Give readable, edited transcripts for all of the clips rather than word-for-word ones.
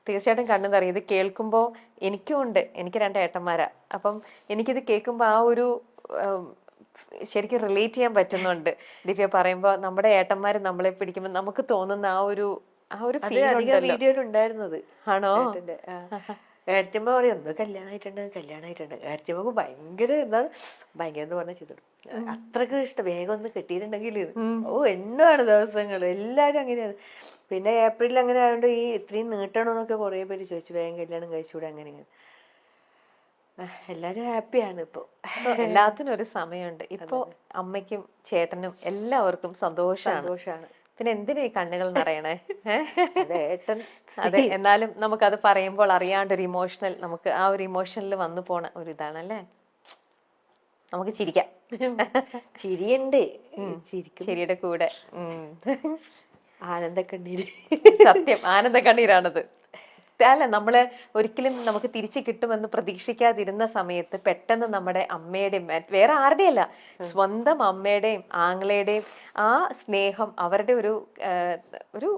തീർച്ചയായിട്ടും കണ്ണു നിറയും. ഇത് കേൾക്കുമ്പോൾ എനിക്കും ഉണ്ട്, എനിക്ക് 2 ഏട്ടന്മാരാ. അപ്പം എനിക്കിത് കേൾക്കുമ്പോൾ ആ ഒരു ശരിക്കും റിലേറ്റ് ചെയ്യാൻ പറ്റുന്നുണ്ട്. ദിവ്യ പറയുമ്പോൾ നമ്മുടെ ഏട്ടന്മാര് നമ്മളെ പിടിക്കുമ്പോൾ നമുക്ക് തോന്നുന്ന ആ ഒരു ഫീൽ ഉണ്ടല്ലോ. വീഡിയോയിൽ ഉണ്ടായിരുന്നത് ആണോ? ഏടത്തിയമ്മ പറയും ഒന്ന് കല്യാണമായിട്ടുണ്ട്. ഏടത്തിയമ്മക്ക് ഭയങ്കര ഭയങ്കര എന്ന് പറഞ്ഞാൽ ചെയ്തു അത്രക്ക് ഇഷ്ടം. വേഗം ഒന്ന് കെട്ടിയിട്ടുണ്ടെങ്കിൽ എണ്ണമാണ് ദിവസങ്ങൾ. എല്ലാരും അങ്ങനെയാണ്. പിന്നെ ഏപ്രിലിൽ അങ്ങനെ ആയതുകൊണ്ട് ഈ ഇത്രയും നീട്ടണമെന്നൊക്കെ കുറെ പേര് ചോദിച്ചു, വേഗം കല്യാണം കഴിച്ചുകൂടെ അങ്ങനെ ഇങ്ങനെ. എല്ലാരും ഹാപ്പിയാണ് ഇപ്പൊ. എല്ലാത്തിനും ഒരു സമയമുണ്ട്. ഇപ്പൊ അമ്മയ്ക്കും ചേട്ടനും എല്ലാവർക്കും സന്തോഷാണ്. പിന്നെ എന്തിനാ ഈ കണ്ണുകൾ നിറയണേ? അതെ, എന്നാലും നമുക്കത് പറയുമ്പോൾ അറിയാണ്ടൊരു ഇമോഷണൽ, നമുക്ക് ആ ഒരു ഇമോഷനിൽ വന്നു പോണ ഒരു ഇതാണല്ലേ. നമുക്ക് ചിരിക്കാം. ചിരിയുണ്ട്, ചിരിയുടെ കൂടെ ആനന്ദക്കണ്ണീര്. സത്യം, ആനന്ദക്കണ്ണീരാണത്. അല്ല, നമ്മള് ഒരിക്കലും നമുക്ക് തിരിച്ചു കിട്ടുമെന്ന് പ്രതീക്ഷിക്കാതിരുന്ന സമയത്ത് പെട്ടെന്ന് നമ്മുടെ അമ്മയുടെയും വേറെ ആരുടെയല്ല, സ്വന്തം അമ്മയുടെയും ആങ്ങളയുടെയും ആ സ്നേഹം, അവരുടെ ഒരു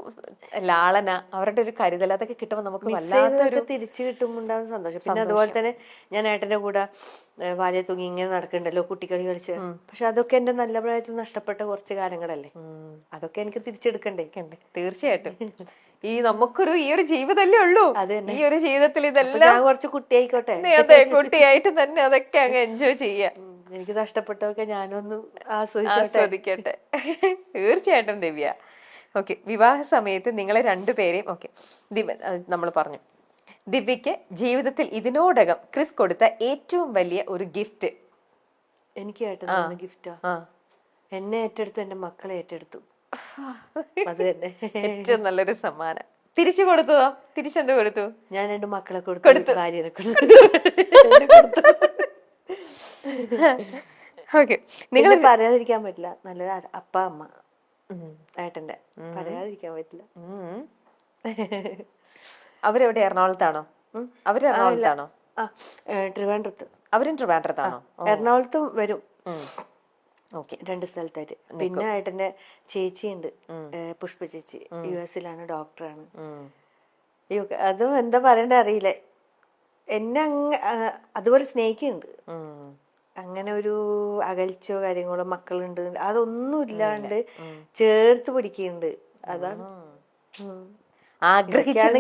ലാളന, അവരുടെ ഒരു കരുതൽ, അതൊക്കെ കിട്ടുമ്പോൾ നമുക്ക് വല്ലാത്തൊരു തിരിച്ചു കിട്ടുമ്പോണ്ടാകുന്ന സന്തോഷം. പിന്നെ അതുപോലെ തന്നെ ഞാൻ ഏട്ടന്റെ കൂടെ വാലിയ തൂങ്ങി ഇങ്ങനെ നടക്കണ്ടല്ലോ, കുട്ടിക്കളി കളിച്ച്. പക്ഷെ അതൊക്കെ എന്റെ നല്ല പ്രായത്തിൽ നഷ്ടപ്പെട്ട കുറച്ച് കാലങ്ങളല്ലേ, അതൊക്കെ എനിക്ക് തിരിച്ചെടുക്കണ്ടേ. തീർച്ചയായിട്ടും. നമുക്കൊരു ഈ ഒരു ജീവിതമല്ലേ ഉള്ളൂ. ഈ ഒരു ജീവിതത്തിൽ ഇതെല്ലാം ഞാൻ കുറച്ച് കുട്ടിയായിക്കോട്ടെ. അതെ, കുട്ടിയായിട്ട് തന്നെ അതൊക്കെ അങ്ങ് എൻജോയ് ചെയ്യാം. എനിക്ക് നഷ്ടപ്പെട്ടതൊക്കെ ഞാനൊന്ന് ആസ്വദിക്കട്ടെ. തീർച്ചയായിട്ടും ദിവ്യ. ഓക്കെ, വിവാഹ സമയത്ത് നിങ്ങളെ 2 പേരെയും നമ്മൾ പറഞ്ഞു. ദിവ്യക്ക് ജീവിതത്തിൽ ഇതിനോടകം ക്രിസ് കൊടുത്ത ഏറ്റവും വലിയ ഒരു ഗിഫ്റ്റ്? എനിക്ക് ഗിഫ്റ്റാ, എന്നെ ഏറ്റെടുത്തു, എന്റെ മക്കളെ ഏറ്റെടുത്തു. അത് തന്നെ ഏറ്റവും നല്ലൊരു സമ്മാനം. തിരിച്ചു കൊടുത്തതോ? തിരിച്ചെന്ത് കൊടുത്തു? ഞാൻ 2 മക്കളെ കൊടുത്തു, ഭാര്യനെ കൊടുത്തു. നിങ്ങൾ പറയാതിരിക്കാൻ പറ്റില്ല, നല്ലൊരു അപ്പ അമ്മ ഏട്ടന്റെ, പറയാതിരിക്കാൻ പറ്റില്ല. അവരെവിടെ? എറണാകുളത്താണോ? അവര് എറണാകുളത്താണോ? ട്രിവാൻഡ്രത്ത്. അവരും ട്രിവാൻഡ്രത്താണോ? എറണാകുളത്തും വരും. 2 സ്ഥലത്തായിട്ട്. പിന്നെ ഏട്ടന്റെ ചേച്ചിയുണ്ട്, പുഷ്പ ചേച്ചി, US-ലാണ്, ഡോക്ടറാണ്. അതും എന്താ പറയണ്ട അറിയില്ല, എന്നെ അതുപോലെ സ്നേഹിക്കുന്നുണ്ട്. അങ്ങനെ ഒരു അകൽച്ചയോ കാര്യങ്ങളോ, മക്കളുണ്ട്, അതൊന്നും ഇല്ലാണ്ട് ചേർത്ത് പിടിക്കുന്നുണ്ട്. അതാണ്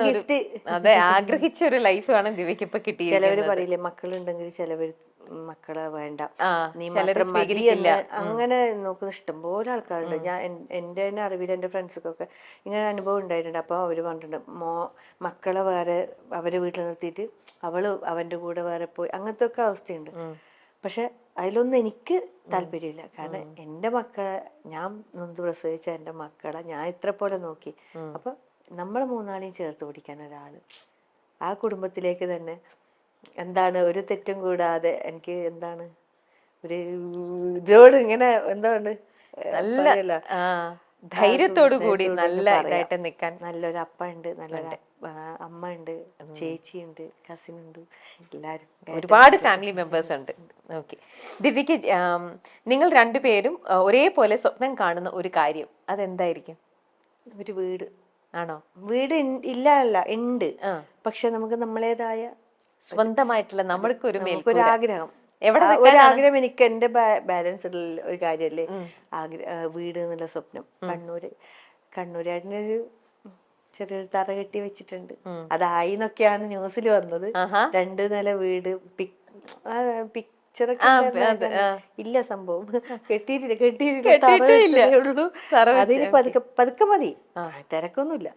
ഗിഫ്റ്റ്. അതെ, ആഗ്രഹിച്ച ഒരു ലൈഫ് ആണ് ദിവ്യക്ക് ഇപ്പൊ കിട്ടിയത്. ചിലവര് പറയില്ലേ, മക്കളുണ്ടെങ്കിൽ ചിലവര് മക്കളെ വേണ്ട, നീ മാത്രം മതി എന്ന് അങ്ങനെ നോക്കുന്ന ഇഷ്ടംപോലെ ആൾക്കാരുണ്ട്. ഞാൻ എന്റെ തന്നെ അറിവിൽ എന്റെ ഫ്രണ്ട്സൊക്കെ ഇങ്ങനെ അനുഭവം ഉണ്ടായിട്ടുണ്ട്. അപ്പൊ അവര് പറഞ്ഞിട്ടുണ്ട്, മക്കളെ വേറെ അവരെ വീട്ടിൽ നിർത്തിയിട്ട് അവള് അവന്റെ കൂടെ വേറെ പോയി, അങ്ങനത്തെ ഒക്കെ അവസ്ഥയുണ്ട്. പക്ഷെ അതിലൊന്നും എനിക്ക് താല്പര്യമില്ല. കാരണം എന്റെ മക്കളെ, ഞാൻ നൊന്ത് പ്രസവിച്ച എന്റെ മക്കളെ ഞാൻ ഇത്ര പോലെ നോക്കി. അപ്പൊ നമ്മളെ 3 ചേർത്ത് പിടിക്കാൻ ഒരാള്, ആ കുടുംബത്തിലേക്ക് തന്നെ എന്താണ് ഒരു തെറ്റും കൂടാതെ, എനിക്ക് എന്താണ് ഒരു ഇതിനോട് ഇങ്ങനെ എന്താണ് നല്ല ധൈര്യത്തോടു കൂടി നല്ല ഇതായിട്ട് നിൽക്കാൻ നല്ലൊരു അപ്പ ഉണ്ട്, നല്ലൊരു അമ്മ ഉണ്ട്, ചേച്ചിയുണ്ട്, കസിൻ ഉണ്ട്, എല്ലാരും ഒരുപാട് ഫാമിലി മെമ്പേഴ്സ് ഉണ്ട്. ഓക്കെ, ദിവ്യക്ക് നിങ്ങൾ 2 പേരും ഒരേപോലെ സ്വപ്നം കാണുന്ന ഒരു കാര്യം അതെന്തായിരിക്കും? ഒരു വീട്. ആണോ? വീട് ഇല്ല ഉണ്ട്, പക്ഷെ നമുക്ക് നമ്മളേതായ സ്വന്തമായിട്ടുള്ള നമ്മൾക്കൊരു ആഗ്രഹം. ആഗ്രഹം എനിക്ക് എന്റെ ബാലൻസ് ഒരു കാര്യല്ലേ, വീട് എന്നുള്ള സ്വപ്നം. കണ്ണൂരായിട്ടൊരു ചെറിയൊരു തറ കെട്ടി വെച്ചിട്ടുണ്ട്. അതായി എന്നൊക്കെയാണ് ന്യൂസിൽ വന്നത്. 2 നില വീട്, പിക്ചറൊക്കെ ഇല്ല, സംഭവം കെട്ടിയിട്ടില്ല. അതിന് പതുക്കെ മതി, തിരക്കൊന്നുമില്ല.